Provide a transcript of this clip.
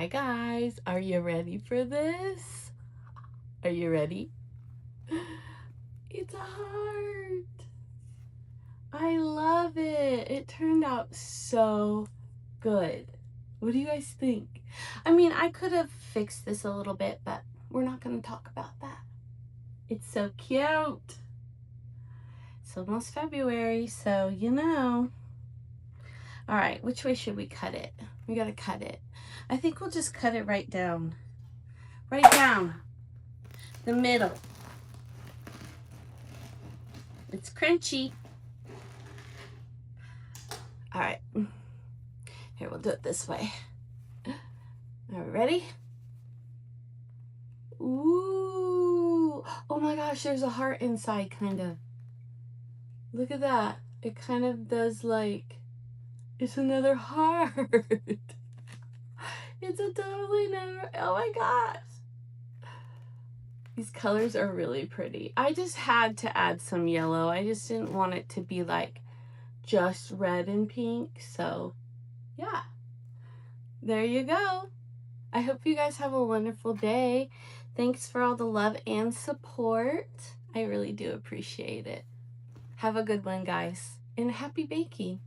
Hi guys, are you ready for this? Are you ready? It's a heart. I love it. It turned out so good. What do you guys think? I mean, I could have fixed this a little bit, but we're not going to talk about that. It's so cute. It's almost February, so you know. All right, which way should we cut it? We got to cut it. I think we'll just cut it right down. Right down the middle. It's crunchy. All right. Here, we'll do it this way. Are we ready? Ooh. Oh my gosh, there's a heart inside, kind of. Look at that. It kind of does like, it's another heart. It's a totally another, oh my gosh. These colors are really pretty. I just had to add some yellow. I just didn't want it to be like just red and pink. So yeah, there you go. I hope you guys have a wonderful day. Thanks for all the love and support. I really do appreciate it. Have a good one, guys, and happy baking.